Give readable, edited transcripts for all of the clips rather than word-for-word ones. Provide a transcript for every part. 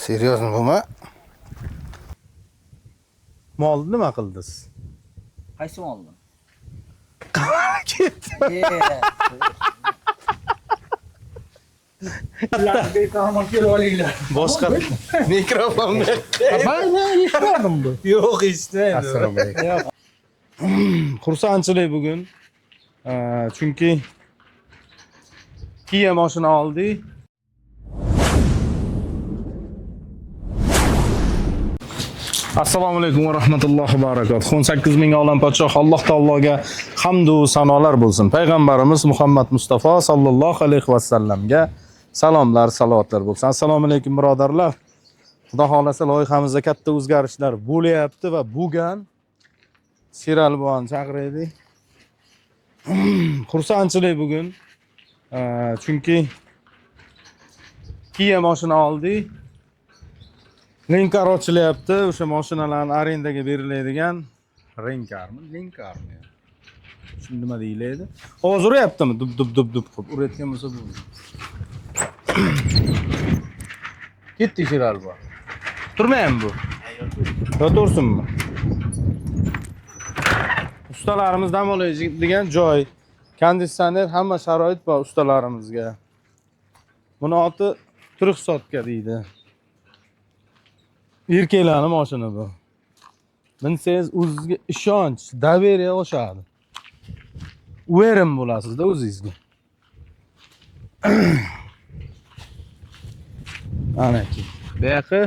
Серьезно bumi? Molni nima qildingiz? Qaysi molni? Ketdi. Betamam kelib olinglar. Boshqa mikrofon berdi. Men eshitmadim bu. Yo'q, eshitmaydi. Assalomu alaykum. Xursandchilik bugun. Chunki Kia mashina oldik. Assalomu alaykum va rahmatullohi va barakatuh. 18 ming olam podshoh Alloh taologa hamd va sanolar bo'lsin. Payg'ambarimiz Muhammad Mustafa sallallohu alayhi va sallamga salomlar, salotlar bo'lsin. Assalomu alaykum birodarlar. Xudo xolasa loyihamizda katta o'zgarishlar bo'lyapti va bo'lgan. Sherali buvani chaqiraylik. Xursandchilik bugun. Chunki Kia mashina oldik. Linkar ochilyapti. O'sha mashinalarni arendaga beriladigan Renkarmi? Linkarmi? Shunda nima deyiladi? Hozir uryaptimi? Dub qilib urayotgan bo'lsa bu. Ketdi Sherali bu. Turmaymi bu? Yo'tursinmi? Ustalarimiz dam oladigan joy, konditsioner, hamma sharoit bor ustalarimizga. Buni oti Turksotka deydi. Erkaklarning mashina bu. Minsangiz o'zingizga ishonch, daveriya oshadi. Uverim bo'lasizda o'zingizga. Anaki. Bu yoqi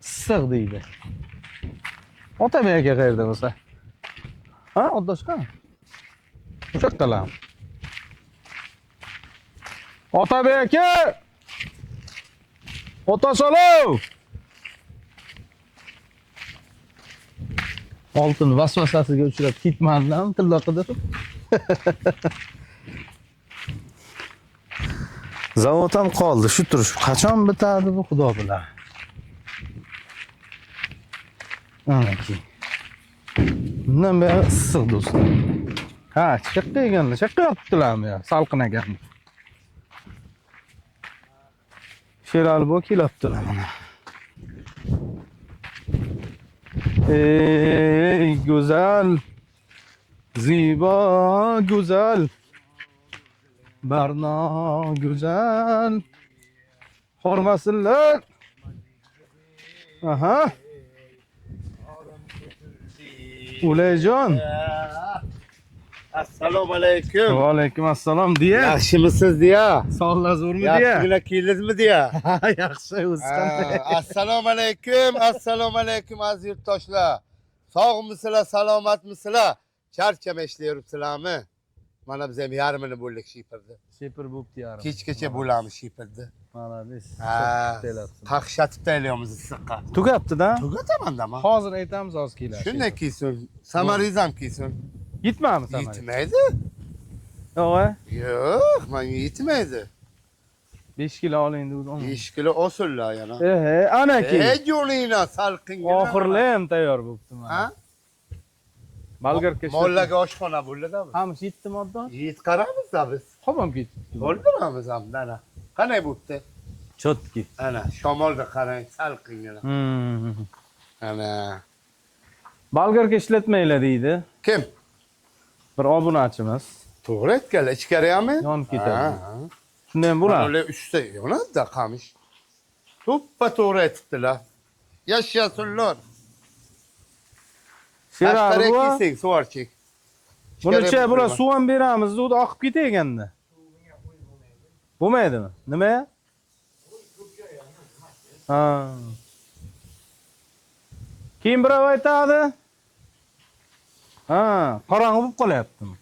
issiq deydi. Ota bu yoqqa qayerda bo'lsa? Ha, oddashqa. O'sha qalam. Ota bu yoqqa. Ota solov. Oltin vasvasasiga uchrab ketmadimmi tilla qidirib? Zavod ham qoldi, shu turish. Qachon bitadi bu xudo bilan. Anaki. Bundan beri issiq do'stlar. Ha, chiqib ekanlar, chiqyaptilarmi ya? Salqin ekan. Sherali bu kelibdilar mana. Ey güzel, ziba güzel, Berna güzel, hormasınlar. Aha. Ulayjon. Assalomu alaykum. Va alaykum assalom diye. Yaxshimisiz diya? Sog'lar zo'rmi diye. Yaxshigina keldingizmi diya? Yaxshi o'zqan. Assalomu alaykum aziz yurtdoshlar. Sog'misizlar, salomatmisizlar? Charchamaslar yuribsizlarmi? Mana biz ham yarmini bo'ldik shipirdi. Shepir bo'pti yarim. Kechgacha bo'lamiz shipirdi. Malades. Qaqshatib taylaymiz issiqqa. Tugapti-da. Tugatamanda-ma. Hozir aytamiz, hozir keladi. Shunday kiysin. Samaringiz ham kiysin. Yetmami samara? Yetmaydi. Yo'q, Yo'q, menga yetmaydi. 5 kilo oling dedi. 5 kilo osunlar yana. Anaki. Jonina salqinga. Oxirlayam tayyor bo'pti mana. Ha? Bolgarka Mollaga oshxona bo'ldi-da. Hamish yetdimi odda? Yetqaramiz-da biz. Qolmam ketdi. O'ldiramiz ham ana. Qanday bo'pti? Chotki. Ana, shamolda qarang, salqingina. Ana. Bolgarka ishlatmaylar deydi. Kim? Bir obunachimiz. To'g'ri aytganlar, ichkariyami? Yonib ketadi. Shunday ham bo'ladi. Ular ustda yonadi-da qamish. To'ppa to'g'ri aytibdilar. Yashasunlar. Sherali bu. Kesing, suvarchik. Buni bular suv ham beramiz, u oqib ketaganda. Bo'lmaydimi? Nima? Ha. Keyin birov aytadi. Ha, qorong'i bo'lib qolyaptimi?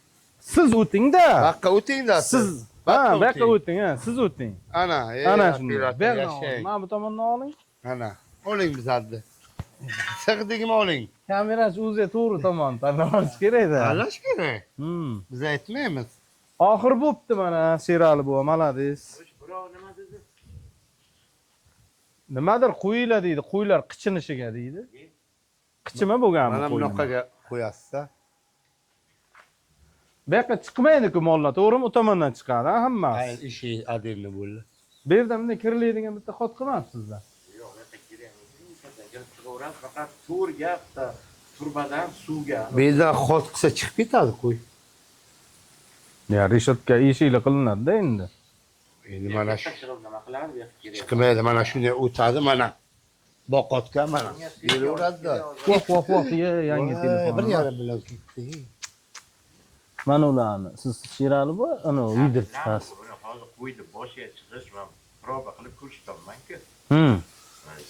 Siz o'ting-da. Baqqa o'ting-da. Siz baqqa o'ting, ha, siz o'ting. Ana, ana shunday. Yashang. Mana bu tomondan oling. Ana, oling bizlarni. Sig'digimi oling. Kamerachi o'zi to'g'ri tomon tanlash kerak-da. Tanlash kerak. Biz aytmaymiz. Oxir bo'pti mana Sherali bu, malades. Birov nima dedi? Nimadir qo'yinglar deydi, qo'ylar qichinishiga deydi. Qichima bo'lganmi Mana qo'ylar? bunaqa qo'yasiz-da. Bu yoqqa chiqmaydi-ku mollar, to'g'rimi? O tomondan chiqadi, hammasi. Ishi adilni bo'ldi. Bu yerda bunday kirilaydigan bitta xot qilmabsizlar. Yo'q, kirib chiqaveradi, faqat to'rga, turbadan suvga. Beza xot qilsa chiqib ketadi qo'y. Ya reshetka eshikli qilinadi-da endi. Endi mana shu Chiqib nima qiladi, bu yoqqa kerak. chiqmaydi, mana shunday o'tadi, mana. Boqotga mana. Yuraveradi-da. Voh, yangi telefon. Bir yarim bilan ketdi. Mana ularni siz Sherali bu, ana uydir past. Buni hozir qo'ydi, boshiga chiqish va proba qilib ko'rsataman-ku.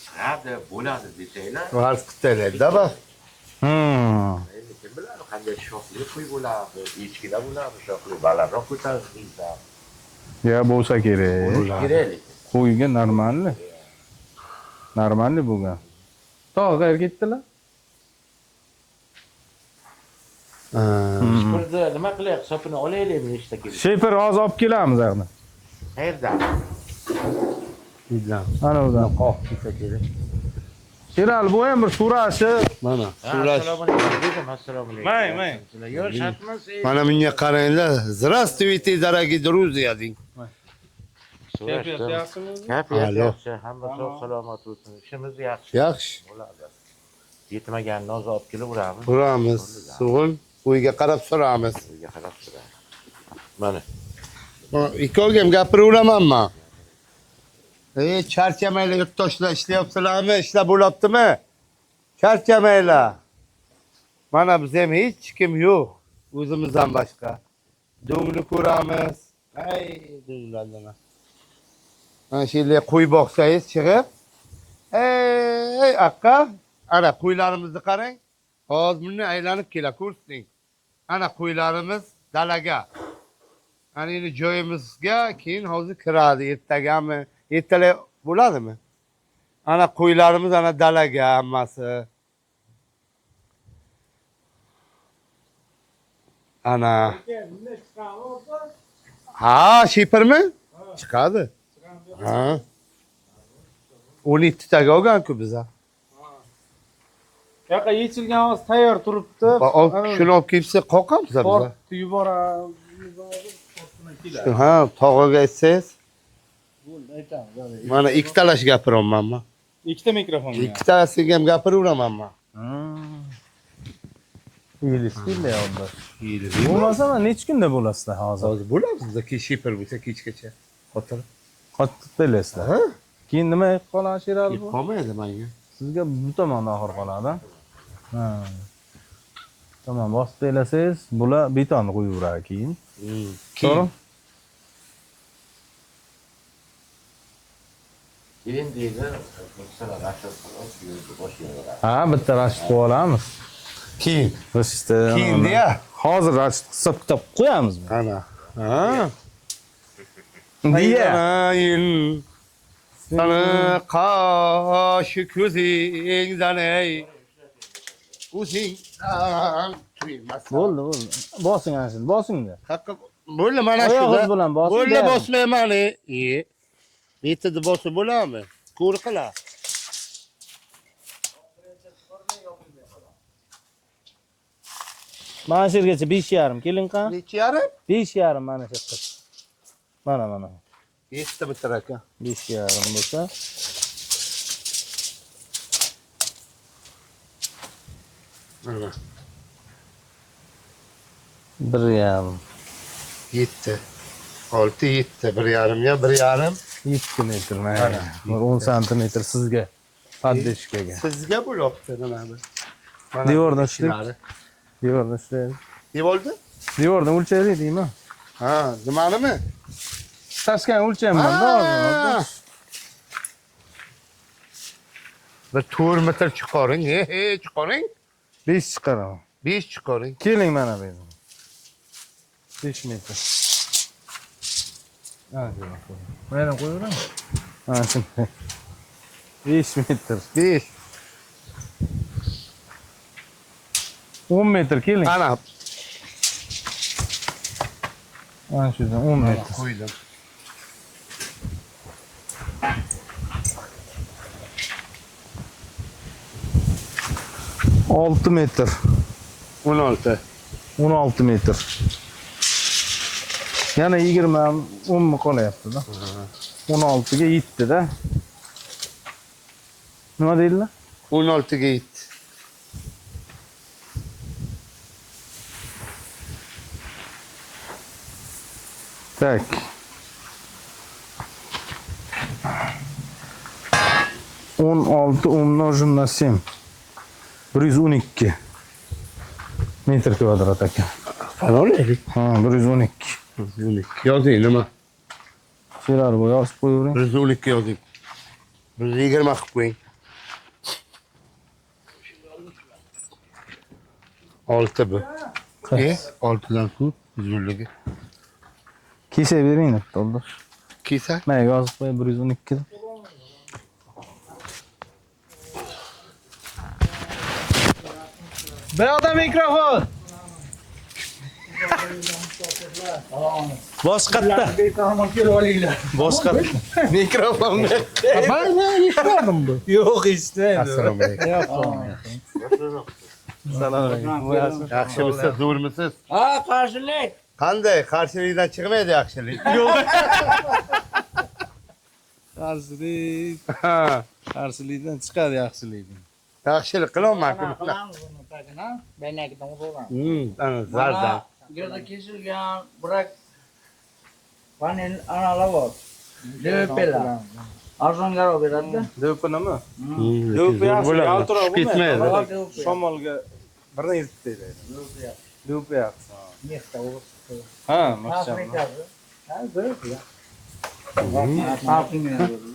Sig'adi, bo'ladi desanglar. Varz qilib bak. Endi kim biladi, qanday shoxli qo'y bo'ladi, echkilar bo'ladi, shoxli balandroq ko'tariladi. Ya bo'lsa kerak. Kerak. Qo'yga normalni. Normalni bo'lgan. Tog' qayerga ketdilar? Birda nima qilaylik, hisobini olaylikmi nechta kerak? Sheper hozir olib kelamiz haqda. Qayerdan? Bizdan. Ana udan. Qoq ketsa kerak. Sherali bu ham bir so'rashi. Mana. Assalomu alaykum dedim, assalomu alaykum. May. Yo'q, shartmas. Mana bunga qaranglar. Здравствуйте, дорогие друзья deng. Kayfiyat yaxshimi? Kayfiyat Alo. yaxshi, hamma sog' salomat bo'lsin. Ishimiz yaxshi. Yaxshi. Bo'ladi. Yetmaganini hozir olib kelaveramiz. Uramiz. Sug'un. Uyga qarab so'ramiz. Sizga qarab turadi. Mana. Ikkovga ham gapiraveramanmi? Charchamaylar yurtdoshlar ishlayapsizlarmi? Ishlar bo'lyaptimi? Charchamaylar. Mana biz ham hech kim yo'q. O'zimizdan boshqa. Do'ngni ko'ramiz. Ay, do'nglardan. Mana shu yerga qo'y boqsangiz chiqib. Ey, aqqa, ana qo'ylarimizni qarang. Hozir buni aylanib kela ko'rsing. Ana qo'ylarimiz dalaga. Ana endi joyimizga keyin hozir kiradi, ertagami, ertalab bo'ladimi? Ana qo'ylarimiz ana dalaga hammasi. Ana. Ha, shepermi? Chiqadi. Ha. 12 taga olgan-ku biza. Yo'q, yechilgan hozir tayyor turibdi. Shuni olib kelsa qoqamiz biza. Tortib yuboramiz. Ha, tog'aga aytsangiz. Bo'ldi, aytamiz. Mana ikkitalash gapiramanmi? Ikkita mikrofonga. Ikkitalasiga ham gapiraveramanmi? Yilishdi yo'lda. Bo'lmasa necha kunda bo'lasizlar hozir? Hozir bo'ladi bizda sheper bo'lsa kechgacha. Xotir. Qotib belasizlar. Ha? Keyin nima qilib qoladi Sherali bu? Qolmaydi menga. Sizga bu tomonda oxir qoladi. Ha. Tamam, bosib belasangiz, bular betonni qo'yaveradi keyin. To'g'ri? Keyin deydi, birsala rashid qilib boshlaveradi. Ha, bitta rashid qilib olamiz. Keyin. Rashidda. Keyin deya. Hozir rashid hisob kitob qo'yamiz. Ana. Ha. Deya. Ayın sana kaşı közünden ey. Uzingdan tuyulmaz. Bo'ldi. Bosing ana shuni, bosing-da. Hakkı böyle mana Oyog'ingiz şurada. bilan bosing. Böyle bosmayman iyi. Bitti bosu bulamı? Kurqala. Mana shu yergacha 5,5 keling qani? Neçi yarım? 5,5 mana shu yerga. Mana. Yetti bitir aka. 5,5 bo'lsa. Ana. 1,5. Yetti. 6 yetti. Bir yarım ya bir yarım. 7 metr mana. 10 santimetr sizga. Paddeshkaga. Sizga bo'lyapti nima bu? Devordan ishlaydi. Devordan ishlaydi. Ne oldu? Devordan o'lchaydi deymi? Ha, nimanimi? Tashkent o'lchayman-da hozir. Bir 4 metr chiqaring. Chiqaring. 5 chiqaraman. 5 chiqaring. Keling mana bu yerga. 5 metr. Ha, mana qo'yaveramiz. Ha, shunday. 5 metr. 5. 10 metr keling. Ana. Mana shudan 10 metr. Qo'ydim. Olti metr. 16. 16 metr. Yana 20 10 mi qolyapti-da. 16 ga yetdi-da. Nima deydilar? 16 ga yetdi. Tak. On olti umnожим на 7. 112 metr kvadrat ekan. Qara olaylik. Ha, 112. 12. Yozing nima? She'lar bu yozib qo'yavering. 112 yozing. 120 qilib qo'ying. 6 bu. 6dan ko'p uzunligi. Kesa bering deb oldi. Kesa? Mana yozib qo'y 112 deb. Bu yoqda mikrofon. Boshqatda. Betamam kelib olinglar. Boshqatda. Mikrofon. Ben eshitmadim bu. Yo'q, eshitmaydi. Assalomu alaykum. Salom alaykum. Yaxshimisiz, zo'rmisiz? Ha, qarshilik. Qanday? Qarshilikdan chiqmaydi yaxshilik. Qarshilik. Ha, Qarshilikdan chiqadi yaxshilikdan. yaxshilik qilyapman-ku. Qilamiz buni tagini. Baynagidan uramiz. Ana zardan. Yerda kesilgan bırak panel analog. DVP'lar. Arzongaroq beradi. Do'pi nima? Zo'r Do'pi yaxshi, bo'ladi. yaltiroq Ketmaydi. bo'lmaydi. Shamolga birni yetib deydi. Do'pi yaxshi. Nexta urib. Ha, maqsad. Ha, DVP. Tartibini beradi.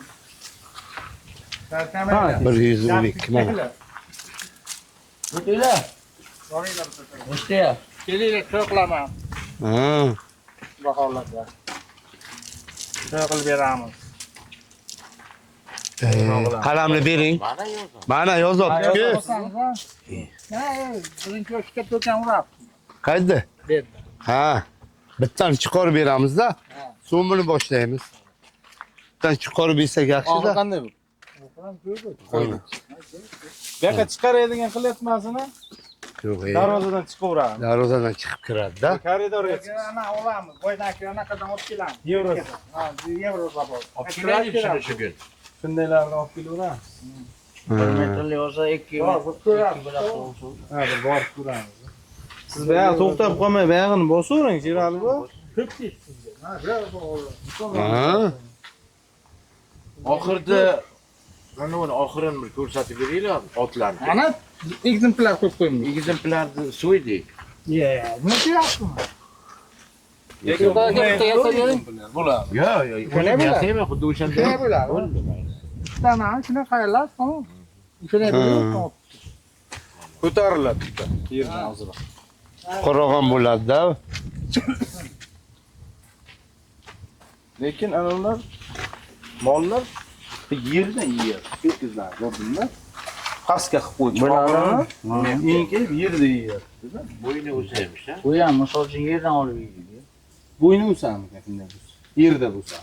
Ha, 112 mana. O'tinglar. O'shtiya. Kelinglar, to'y qilaman. Ha. Baholarga. To'y qilib beramiz. Qalamni bering. Mana yozyapti. Ha, birinchi yoshga to'kan urab. Qayda? Berdi. Ha. Bittan chiqarib beramiz-da. So'ng buni boshlaymiz. Bittan chiqarib bersak yaxshi-da. qanday bu? Qo'ydi. Bu yoqqa chiqaradigan qilyapmasini Yo'q, darvozadan chiqaveradi. darvozadan chiqib kiradi-da. Koridorga Ana olamiz. Boydaki anaqadan olib kelamiz. Yevro. Ha, yevro zabor. Olib keladi shu kun. Shundaylarni olib kelaveramiz. 1 metrli bo'lsa 2 metr. Ha, bir borib ko'ramiz. Siz bu yoqqa to'xtab qolmay, bu yoqni bosavering, Sherali bu. Ko'p sizga. Ha, bravo. Ha. Oxirda mana uni oxirini bir ko'rsatib beringlar otlarni. Ana ekzemplar qo'yib qo'yamiz. Egizaklarni so'ydik. Buni kerakmi? Bo'ladi. Yo'q, Shunday bo'ladi. yasayman xuddi o'shanda. Shunday bo'ladi. Tamam, shuni qayerlar? Tamam. Shunday bo'ladi. Ko'tariladi bitta yerdan hozir. Qurog'on bo'ladi-da. Lekin analar mollar yerdan yer. Tekizlar, ko'rdingmi? Pastga qilib qo'ydi. Bularni eng kelib yerda yer. Bo'yni o'saymish, ha? bu ham misol uchun yerdan olib yeydi. Bo'yni o'sami shunday bo'lsa. Yerda bo'lsa.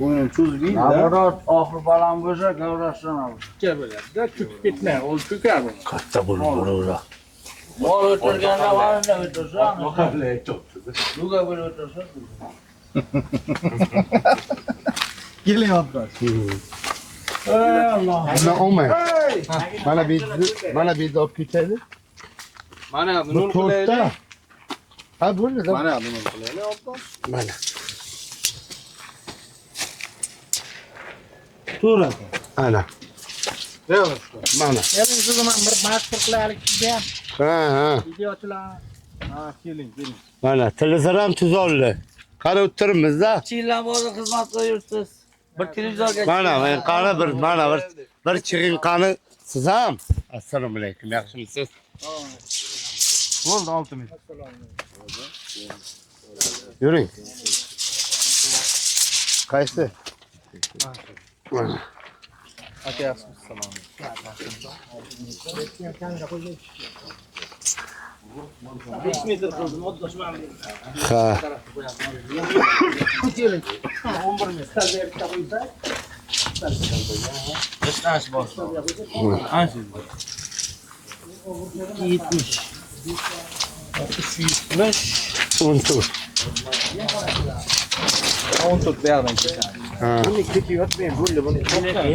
Bo'yni cho'zib yeydi. Naborot oxir baland bo'lsa, gavrashdan olib. Ikki bo'ladi-da, cho'kib ketmay, u cho'kadi. Katta bo'lib bo'laveradi. Mol o'tirganda varida o'tirsa, luga bo'lib o'tirsa. Kelyapti. Ey Alloh. Mana olmay. Mana bu yerda olib ketaylik. Mana Bu buni to'rtta. qilaylik. Ha, bo'ldi-da. Mana buni qilaylik, obdan. Mana. To'g'ri. Ana. To'g'ri. Mana. Keling, siz ham bir mashhur qilaylik sizga ham. Ha. Videochilar. Ha, keling. Mana televizor ham tuzoldi. Qarab turibmiz-da. Chillar bo'ldi, xizmat qilyapsiz. Bir televizorga. Mana men qani bir chig'in qani siz ham. Assalomu alaykum. Yaxshimisiz? Bo'ldi 6 metr. Yuring. Qaysi? Mana. Aka yaxshimisiz? Salom. Besh metr qildim, oddashman. Ha. 11 metr. Bitta qo'ysa. Distans boshqa. Ancha. 70. 14. 14 bu yoqdan ketadi. Buni ketayotmayman, bo'ldi buni.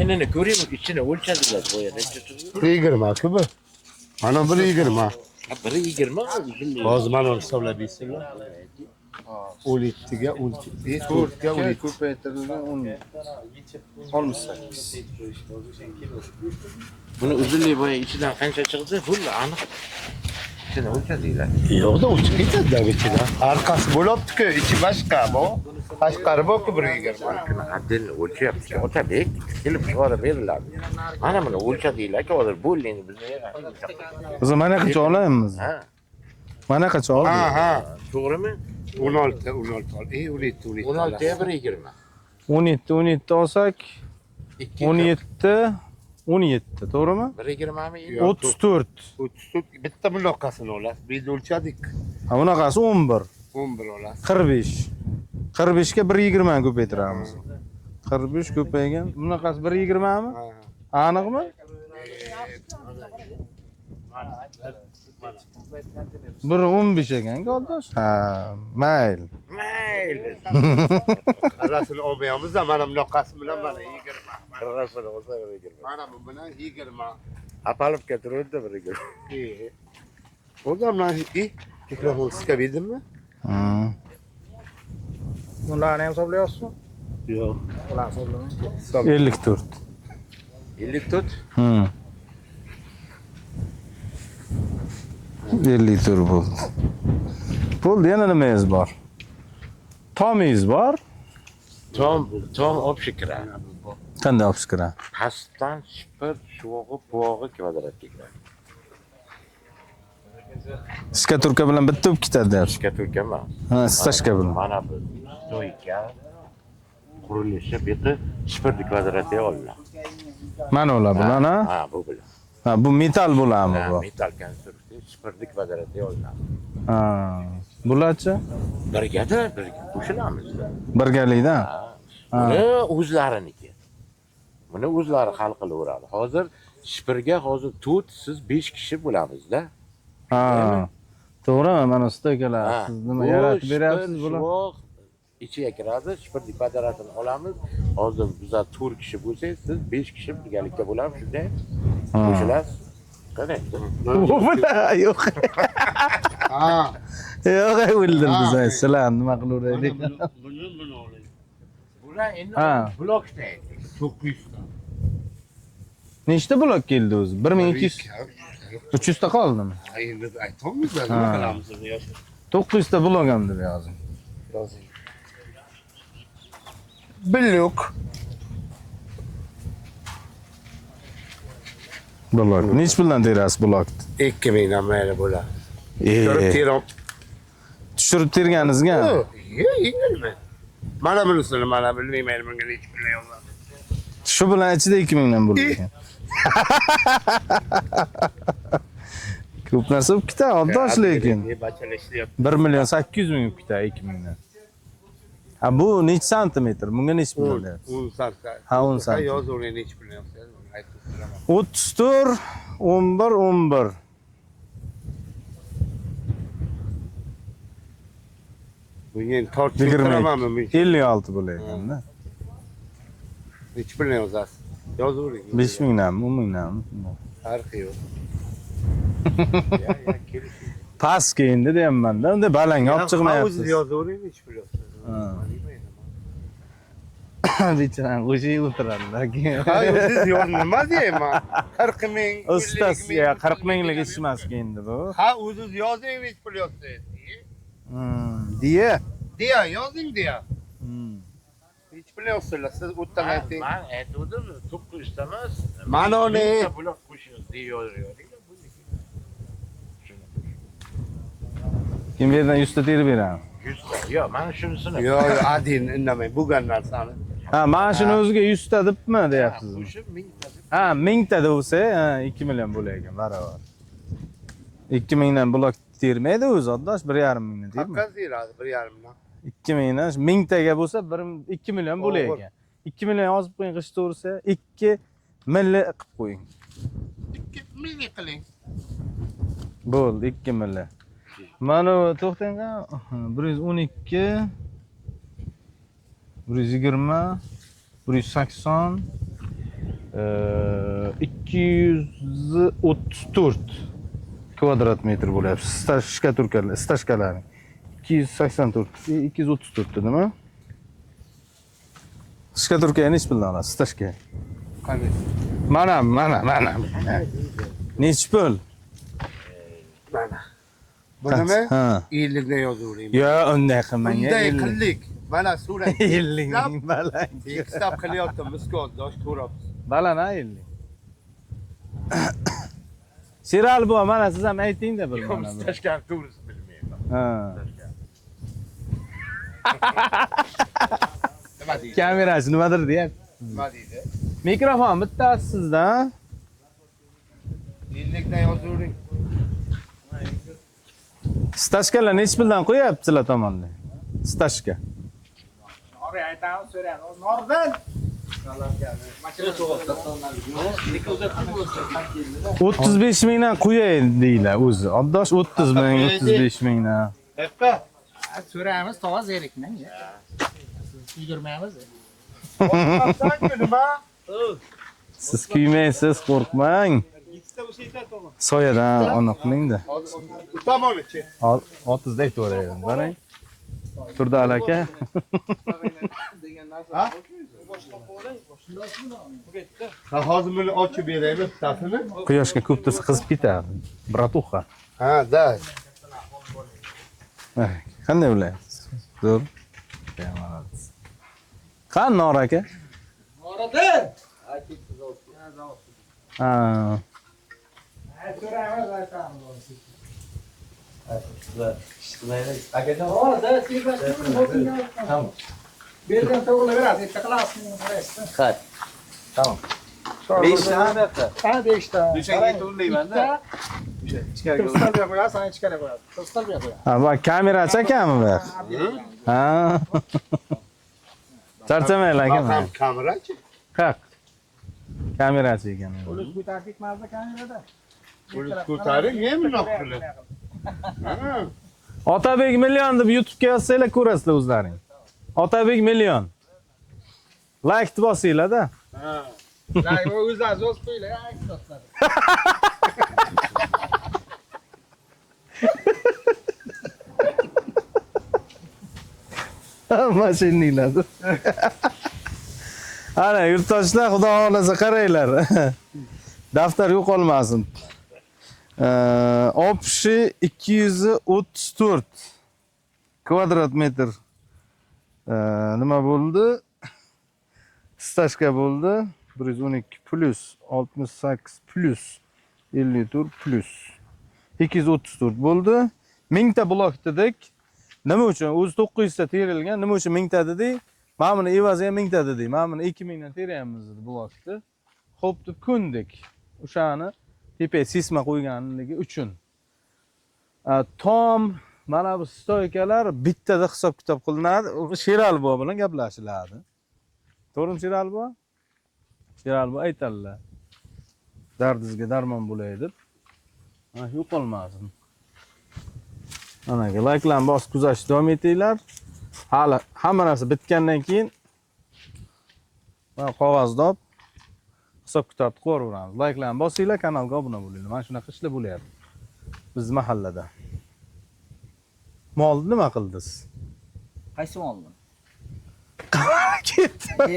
Enini ko'raymi, ichini o'lchadilar boya necha turdi? 20 ku bu. Mana biri 20. Biri 20. Hozir mana uni hisoblab bersanglar. 17 ga 17, 4 ga 17. Ko'paytirilgan 68. Buni uzunlik boya ichidan qancha chiqdi? Bo'ldi, aniq. Ichini o'lchadinglar. Yo'qda o'chib ketadi ichidan. Arkasi bo'libdi-ku, ichi boshqa bu. Tashqari bu-ku 120. Haddini o'lchyapti. Otabek kelib chiqarib beriladi. Mana buni o'lchadinglar-ku, hozir bo'ldingni bizni. Biz mana qancha olaymiz? Ha. Mana qancha oldik? Ha. To'g'rimi? 16 ol. 17 16 ga 120. 17 olsak 17 to'g'rimi? 120mi? 34. 34 bitta bunaqasini olasiz. Biz o'lchadik. Ha bunaqasi 11. 11 olasiz. 45. 45 ga 120 ko'paytiramiz. 45 ko'paygan. Bunaqasi 120 mi? Aniqmi? Bir 15 ekan qardosh. Ha, mayli. Mayli. Arasini olmayamiz da mana bunaqasi bilan mana 20. Qarasini olsa 120. Mana bu bilan 20. Apalib keltirdi 120. O'zim mikrofon chiqabedimmi? Bunlarni ham hisoblayapsizmi? Yo'q. Ularni hisoblamang. 54. 54. 54 bo'ldi. Bo'ldi, yana nimangiz bor? Tomingiz bor? Tom общий kira. Qanday olib chiqaran? Pastdan shipir, shuog'i, bog'i kvadratga kiradi. Shkaturka bilan bitta olib ketadi deyapsiz. Shkaturka emas. Ha, stashka bilan. Mana bu stoyka qurilishi bitta shipir kvadratga olinadi. Mana ular bilan, ha? Ha, bu bilan. Ha, bu metal bo'ladimi bu? Metal konstruksiya shipir kvadratga olinadi. Ha. Bularchi? Birga qo'shilamiz. Birgalikda? Buni o'zlariniki. Buni o'zlari hal qilaveradi. Hozir shipirga hozir 4 siz 5 kishi bo'lamiz-da. Ha. To'g'rimi? Mana stoykalar siz nima yaratib beryapsiz bular? Ichiga kiradi, shipir kvadratini olamiz. Hozir bizlar 4 kishi bo'lsak, siz 5 kishi birgalikda bo'lamiz, shunday qo'shilasiz. Qarang. Yo'q. Ha. Yo'q, o'ldirdi sizlar nima qilaveraylik? Bular endi Ha. blokda 900 ta. Nechta blok keldi o'zi? 1200, 300 ta qoldimi? Endi aytamiz da nima qilamiz uni yosh. 900 ta blok ham deb yozing. Yozing. Blok. Blok. Nech bilan terasiz blokni? 2000 dan mayli bo'ladi. Ko'rib Tushirib terganingizga? yengilmi? Mana bunisini mana bilmayman, menga hech bilay olmadi. Shu bilan ichida 2000 dan bo'lgan. Ko'p narsa olib ketadi, oddosh lekin. Bachala ishlayapti. 1.800.000 olib ketadi 2000 dan. Ha bu nech santimetr? Bunga nech bilan deyapsiz? 10 santimetr. Ha 10 santimetr. Yozuvni hech bilmayapsiz. 34, 11, 11. Bu endi tortib turamanmi? 56 bo'layotganda. Hech bilmay yozasiz. Yozuvring. 5000 danmi, 10 danmi? Farqi yo'q. Pastga endi deyapman-da, unda balanga olib chiqmayapsiz. O'zingiz yozuvring, hech bilmayapsiz. Bichirani qo'shib o'tiradilar keyin. Ha, o'zingiz yoz nima deyman? 40 ming. Ustasiga 40 minglik ish emas endi bu. Ha, o'zingiz yozing, hech bilmayapsiz. Diye. Deya, yozing deya. Hech bilmayapsizlar, siz o'tdan ayting. Men aytdim 900 ta emas. Mana uni blok qo'shamiz deyavering. Kim yerdan 100 ta terib beradi? 100 ta. Yo'q, mana shunisini. yo'q, adin indamay, bo'lgan narsani. Ha, mana shuni o'ziga 100 ta debmi deyapsiz? Qo'shib 1000 ta. Ha, 1000 ta bo'lsa, 2 million bo'lar ekan, barobar. 2000 dan blok termaydi o'zi, oddosh 1.5 mingdan termaydi. Qancha ziradi 1.5 dan? 2000 dan 1000 taga bo'lsa 2 million bo'lar ekan. 2 million yozib qo'ying qish to'g'risi, 2 million qilib qo'ying. 2 million qiling. Bo'ldi, 2 million. Mana to'xtang, 112 120 180 234 kvadrat metr bo'lyapti. Stashkalarning 284 234 dedimi? Shkaturka nech puldan olasiz? Stashka. Qanday? Mana. Nech pul? Bunimi? Ha. 50 dan yozaveraymi? Yo, unday qilmang. Bunday qildik. Mana surat. 50 balang. Hisob qilyaptim, miskol dosh ko'ramiz. Balana 50. Sherali bu, mana siz ham ayting-da bir mana. Tashkar to'g'risi bilmayman. Ha. Nima deydi? Kamerachi nimadir deyapti. Nima deydi? Mikrofon bittasi sizda. 50 dan yozavering. Stashkalar nech puldan qo'yapsizlar tomonda? Stashka. Oraya aytamiz, so'raymiz. Nordan. 35 mingdan qo'yay deylar o'zi. Oddosh 30 ming, 35 mingdan. Heppa. So'raymiz, to'g'ri zerikmang. Yigirmaymiz. Nima? Siz kuymaysiz, qo'rqmang. Soyadan ona qiling-da. Tomonichi. 30 da aytaveraydim. Qarang. Turdiali aka. Ha, hozir buni ochib beraymi bittasini? Quyoshga ko'p tursa qizib ketadi. Bratuxa. Ha, da. Qanday bilaysiz? Zo'r. Qani Nor aka? Noradan. Ha. So'raymiz, aytamiz. Tamam. Bergan to'g'rilaveradi, bitta qilasizmi? Tamam. 5 ta bu yoqda. Ha, 5 ta. O'shanga to'g'rilayman-da. Kristal qo'yasiz, sana ichkari qo'yasiz. Kristal qo'yasiz. Ha, bu kamerachi akami bu? Ha. Charchamanglar aka. Ham kamerachi. Qaq. Kamerachi ekan. Pulni ko'tarib ketmazdi kamerada. Pulni ko'taring, ham qilib. Ha. Otabek million deb YouTube'ga yozsanglar ko'rasizlar o'zlaring. Otabek million. Like bosinglar-da. Ha. Like o'zlaringiz o'z qo'yinglar, like bosinglar. Mashinanglar. Ana yurtdoshlar, xudo xolasa qaranglar. Daftar yo'qolmasin. Общий 234 kvadrat metr. Nima bo'ldi? Stashka bo'ldi. 112 plus 68 plus 54 plus 234 bo'ldi. 1000 ta blok dedik. Nima uchun? O'zi 900 ta terilgan. Nima uchun 1000 ta dedik? Mana buni evaziga 1000 ta dedik. Mana buni 2000 dan terayapmiz blokni. Xo'p deb ko'ndik. O'shani tepa sisma qo'yganligi uchun. Tom mana bu stoykalar bittada hisob kitob qilinadi. Sherali bova bilan gaplashiladi. To'g'rimi Sherali bova? Sherali bova aytadilar. Dardingizga darmon bo'lay deb. Ha, yo'qolmasin. Mana likelarni bosib kuzatishni davom etinglar. Hali hamma narsa bitgandan keyin mana qog'ozni olib hisob kitobni qo'yaveramiz. Likelarni bosinglar, kanalga obuna bo'linglar. Mana shunaqa ishlar bo'lyapti biz mahallada. Molni nima qildingiz? Qaysi molni? Ketdi.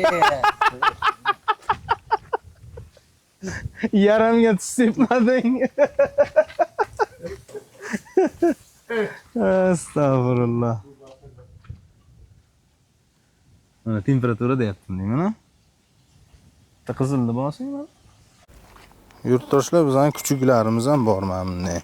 Yaramga tushibmading. Astagfirullah. Mana temperatura deyaptim, mana. Qizilni bosing mana. Yurtdoshlar, bizning kuchuklarimiz ham bor mana bunday.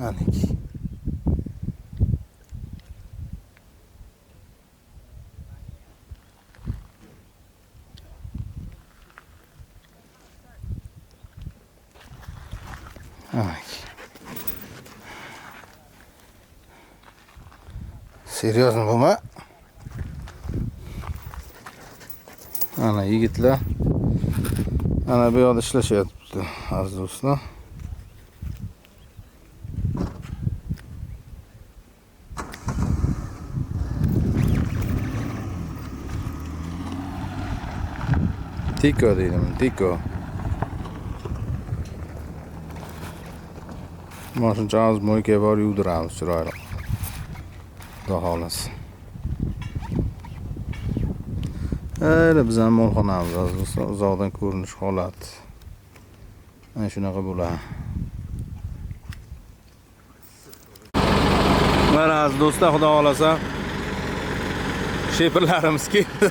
Aniki. Серьезно bo'lma. Ana yigitlar Ana bu yoqda ishlashyapti aziz do'stlar. Tiko deydim, Tiko. Mana shuncha oz mo'yka bor yuvdiramiz chiroyli. Xudo xolasa. Ayni bizning molxonamiz aziz do'stlar, uzoqdan ko'rinish holat. Mana shunaqa bo'ladi. Mana aziz do'stlar, xudo xolasa shepirlarimiz keldi.